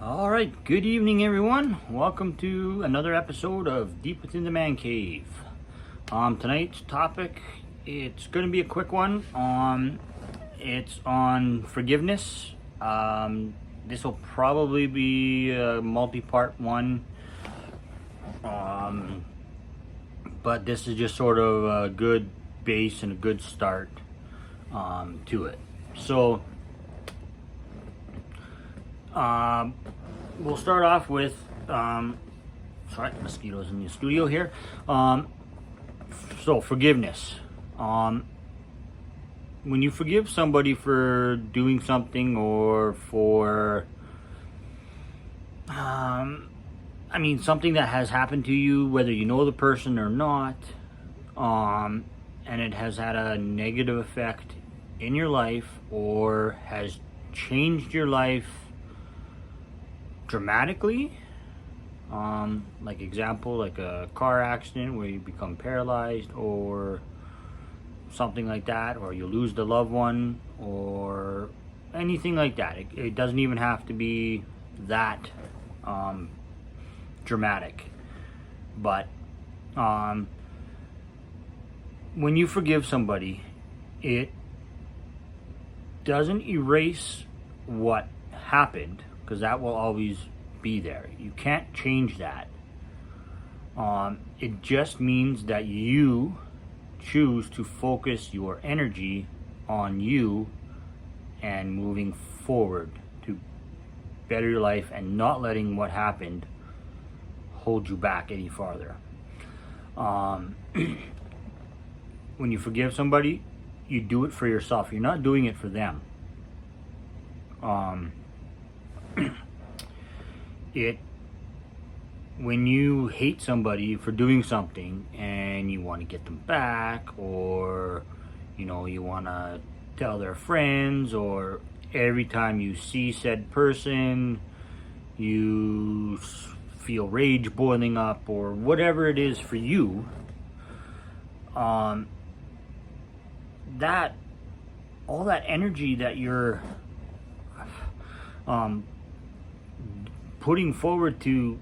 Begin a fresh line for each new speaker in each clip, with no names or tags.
All right, good evening, everyone. Welcome to another episode of Deep Within the Man Cave. Tonight's topic, it's going to be a quick one. It's on forgiveness. This will probably be a multi-part one. But this is just sort of a good base and a good start to it. So, we'll start off with, sorry, mosquitoes in the studio here. So forgiveness. When you forgive somebody for doing something or for, something that has happened to you, whether you know the person or not, and it has had a negative effect in your life or has changed your life dramatically, like a car accident where you become paralyzed or something like that, or you lose the loved one or anything like that. It doesn't even have to be that dramatic, but when you forgive somebody, it doesn't erase what happened, because that will always be there. You can't change that. It just means that you choose to focus your energy on you and moving forward to better your life and not letting what happened hold you back any farther. When you forgive somebody, you do it for yourself. You're not doing it for them. When you hate somebody for doing something and you want to get them back, or you want to tell their friends, or every time you see said person you feel rage boiling up, or whatever it is for you, that all that energy that you're putting forward to,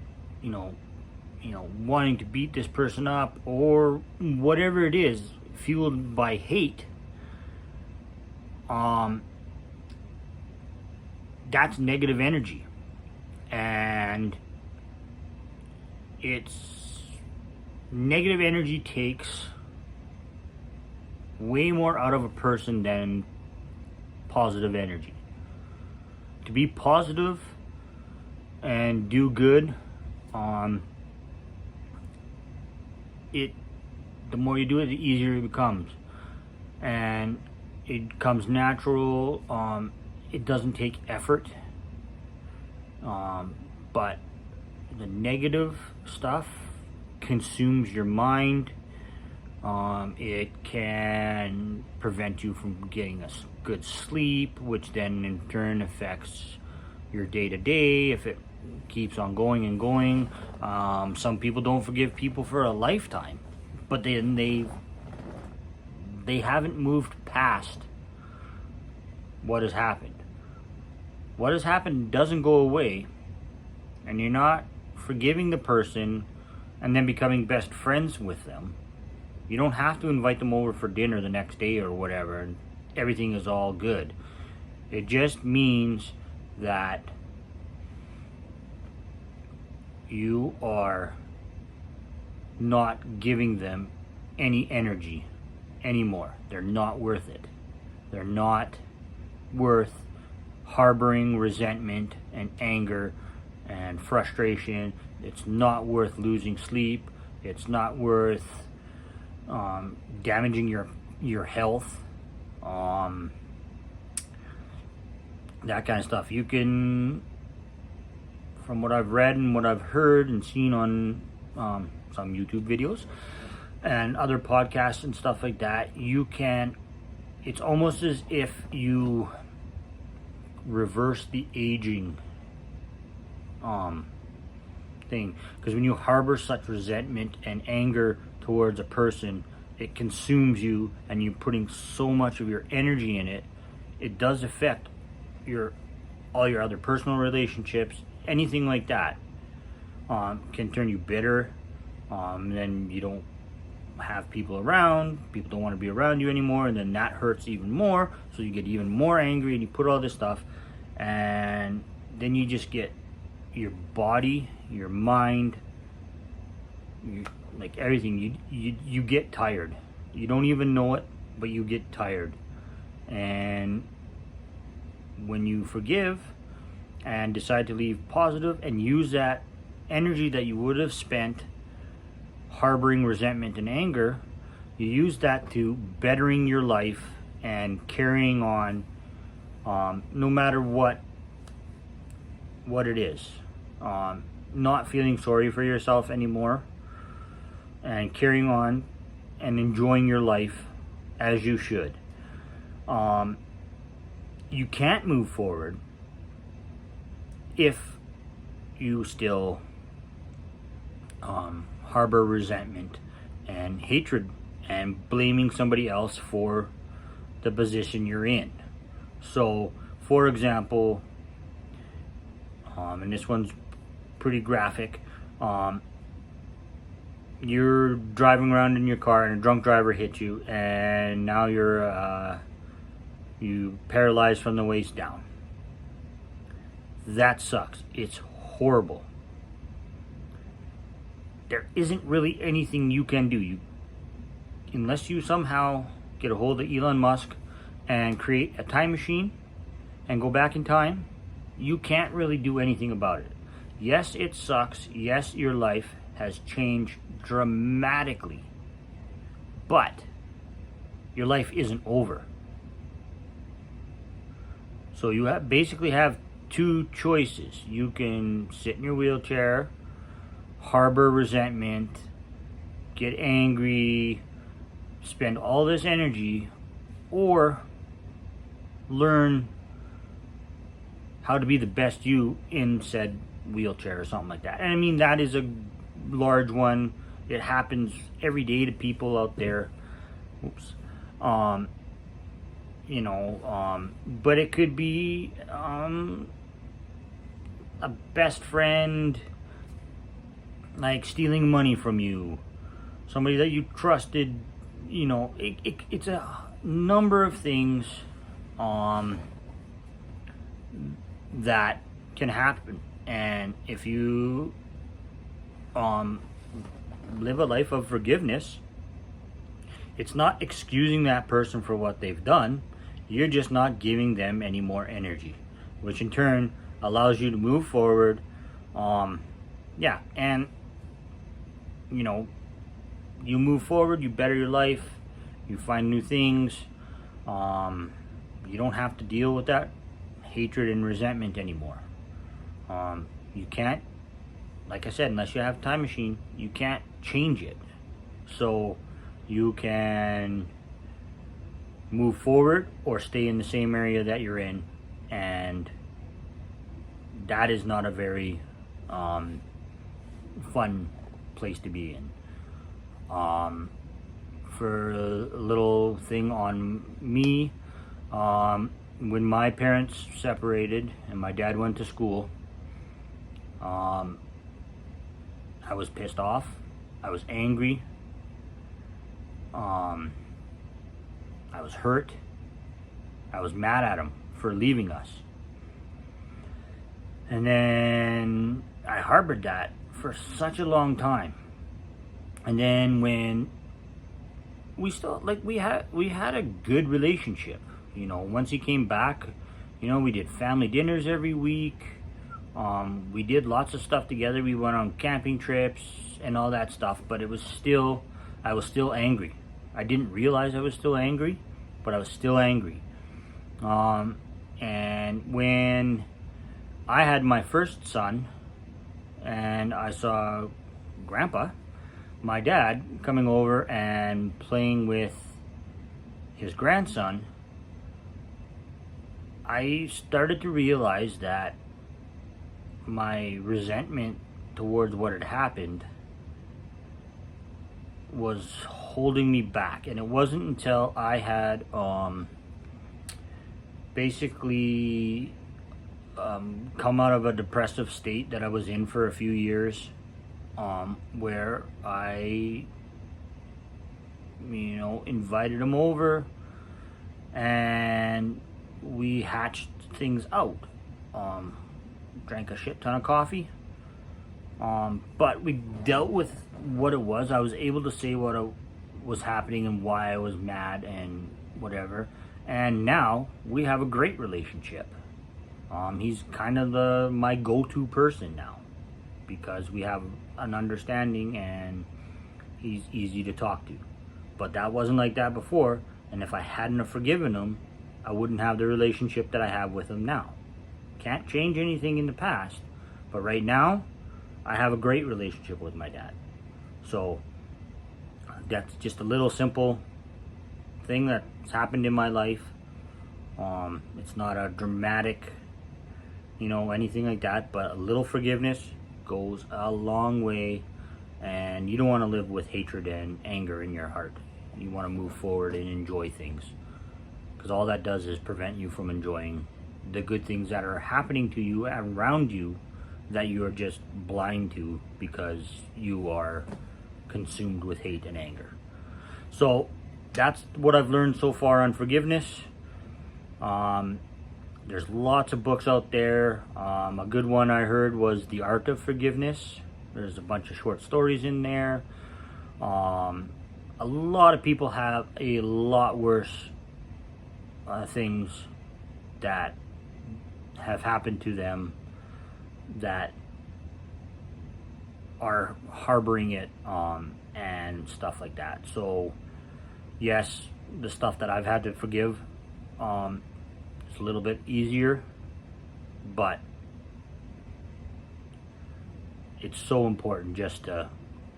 wanting to beat this person up or whatever it is, fueled by hate, that's negative energy. And negative energy takes way more out of a person than positive energy. To be positive and do good, the more you do it, the easier it becomes, and it comes natural. It doesn't take effort, but the negative stuff consumes your mind. It can prevent you from getting a good sleep, which then in turn affects your day-to-day if it keeps on going and going. Some people don't forgive people for a lifetime, but then they haven't moved past what has happened. What has happened doesn't go away, and you're not forgiving the person and then becoming best friends with them. You don't have to invite them over for dinner the next day or whatever, and everything is all good. It just means that you are not giving them any energy anymore. They're not worth it. They're not worth harboring resentment and anger and frustration. It's not worth losing sleep. It's not worth damaging your health, that kind of stuff. You can, from what I've read and what I've heard and seen on some YouTube videos and other podcasts and stuff like that, it's almost as if you reverse the aging thing, because when you harbor such resentment and anger towards a person, it consumes you, and you're putting so much of your energy in it. It does affect all your other personal relationships. anything like that can turn you bitter. Then you don't have people around, people don't want to be around you anymore, and then that hurts even more, so you get even more angry, and you put all this stuff, and then you just get your body, your mind, like everything, you get tired. You don't even know it, but you get tired. And when you forgive and decide to leave positive and use that energy that you would have spent harboring resentment and anger, you use that to bettering your life and carrying on, no matter what it is. Not feeling sorry for yourself anymore, and carrying on and enjoying your life as you should. You can't move forward if you still harbor resentment and hatred and blaming somebody else for the position you're in. So, for example, and this one's pretty graphic, you're driving around in your car and a drunk driver hits you, and now you paralyzed from the waist down. That sucks. It's horrible. There isn't really anything you can do. Unless you somehow get a hold of Elon Musk and create a time machine and go back in time, you can't really do anything about it. Yes, it sucks. Yes, your life has changed dramatically. But your life isn't over. So you basically have two choices. You can sit in your wheelchair, harbor resentment, get angry, spend all this energy, or learn how to be the best you in said wheelchair or something like that. And I mean, that is a large one. It happens every day to people out there. Oops. But it could be a best friend, like stealing money from you, somebody that you trusted. It's a number of things that can happen. And if you live a life of forgiveness, it's not excusing that person for what they've done. You're just not giving them any more energy, which in turn allows you to move forward. And you move forward, you better your life, you find new things. You don't have to deal with that hatred and resentment anymore. You can't, like I said, unless you have a time machine, you can't change it. So you can move forward or stay in the same area that you're in, and that is not a very fun place to be in. For a little thing on me, when my parents separated and my dad went to school, I was pissed off. I was angry. I was hurt. I was mad at him for leaving us. And then I harbored that for such a long time. And then when we had a good relationship, once he came back, we did family dinners every week. We did lots of stuff together. We went on camping trips and all that stuff, but I was still angry. I didn't realize I was still angry, but I was still angry. And when I had my first son and I saw Grandpa, my dad, coming over and playing with his grandson, I started to realize that my resentment towards what had happened was holding me back. And it wasn't until I had basically come out of a depressive state that I was in for a few years, where I, invited him over and we hatched things out. Drank a shit ton of coffee. But we dealt with what it was. I was able to say what was happening and why I was mad and whatever. And now we have a great relationship. He's kind of my go-to person now because we have an understanding and he's easy to talk to. But that wasn't like that before. And if I hadn't have forgiven him, I wouldn't have the relationship that I have with him now. Can't change anything in the past. But right now, I have a great relationship with my dad. So that's just a little simple thing that's happened in my life. It's not a dramatic, anything like that, but a little forgiveness goes a long way, and you don't want to live with hatred and anger in your heart. You want to move forward and enjoy things, because all that does is prevent you from enjoying the good things that are happening to you around you that you are just blind to because you are consumed with hate and anger. So that's what I've learned so far on forgiveness. There's lots of books out there. A good one I heard was The Art of Forgiveness. There's a bunch of short stories in there. A lot of people have a lot worse things that have happened to them that are harboring it and stuff like that. So yes, the stuff that I've had to forgive, it's a little bit easier, but it's so important just to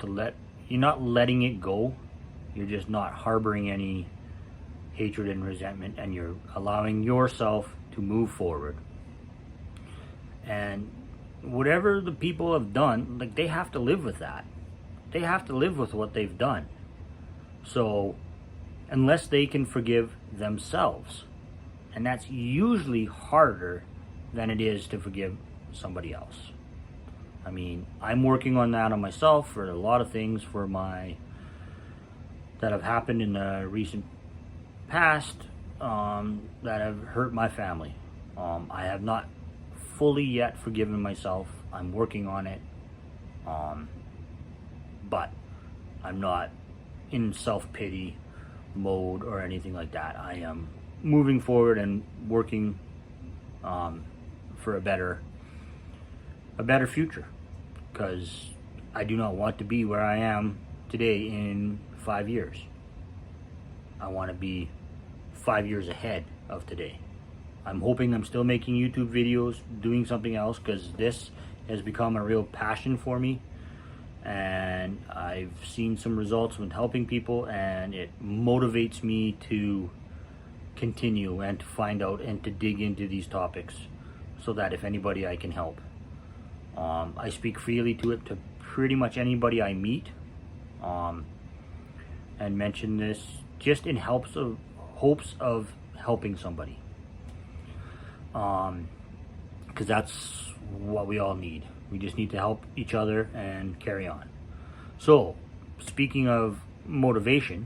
let, you're not letting it go, you're just not harboring any hatred and resentment, and you're allowing yourself to move forward. And whatever the people have done, like, they have to live with that. They have to live with what they've done. So unless they can forgive themselves, and that's usually harder than it is to forgive somebody else. I mean, I'm working on that on myself for a lot of things that have happened in the recent past that have hurt my family. I have not fully yet forgiven myself. I'm working on it, but I'm not in self-pity mode or anything like that. I am moving forward and working for a better future, because I do not want to be where I am today in 5 years. I want to be 5 years ahead of today. I'm hoping I'm still making YouTube videos, doing something else, because this has become a real passion for me, and I've seen some results with helping people, and it motivates me to continue and to find out and to dig into these topics so that if anybody I can help. I speak freely to pretty much anybody I meet, and mention this just in hopes of helping somebody, because that's what we all need. We just need to help each other and carry on. So speaking of motivation,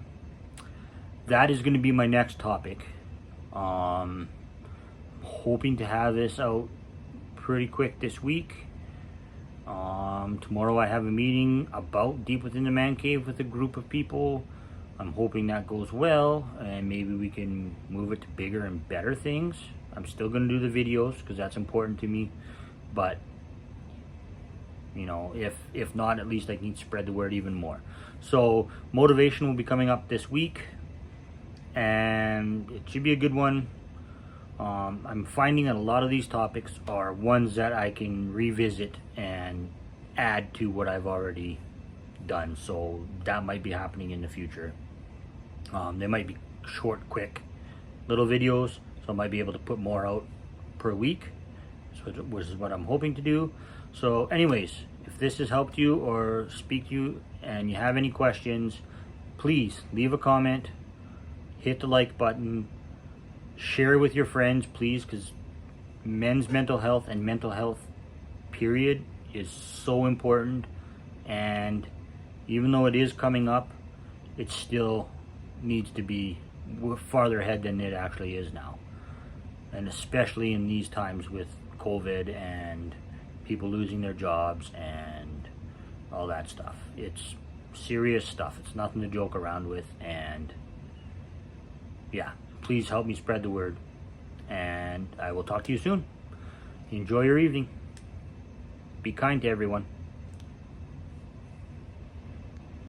that is going to be my next topic. Hoping to have this out pretty quick this week. Tomorrow I have a meeting about Deep Within the Man Cave with a group of people. I'm hoping that goes well, and maybe we can move it to bigger and better things. I'm still going to do the videos because that's important to me, but if not, at least I can spread the word even more. So motivation will be coming up this week, and it should be a good one. I'm finding that a lot of these topics are ones that I can revisit and add to what I've already done, so that might be happening in the future. They might be short, quick little videos, so I might be able to put more out per week, which is what I'm hoping to do. So anyways, if this has helped you or speak to you and you have any questions, please leave a comment, hit the like button, share with your friends, please, because men's mental health and mental health, period, is so important. And even though it is coming up, it still needs to be farther ahead than it actually is now. And especially in these times with COVID and people losing their jobs and all that stuff. It's serious stuff. It's nothing to joke around with. And yeah, please help me spread the word. And I will talk to you soon. Enjoy your evening. Be kind to everyone.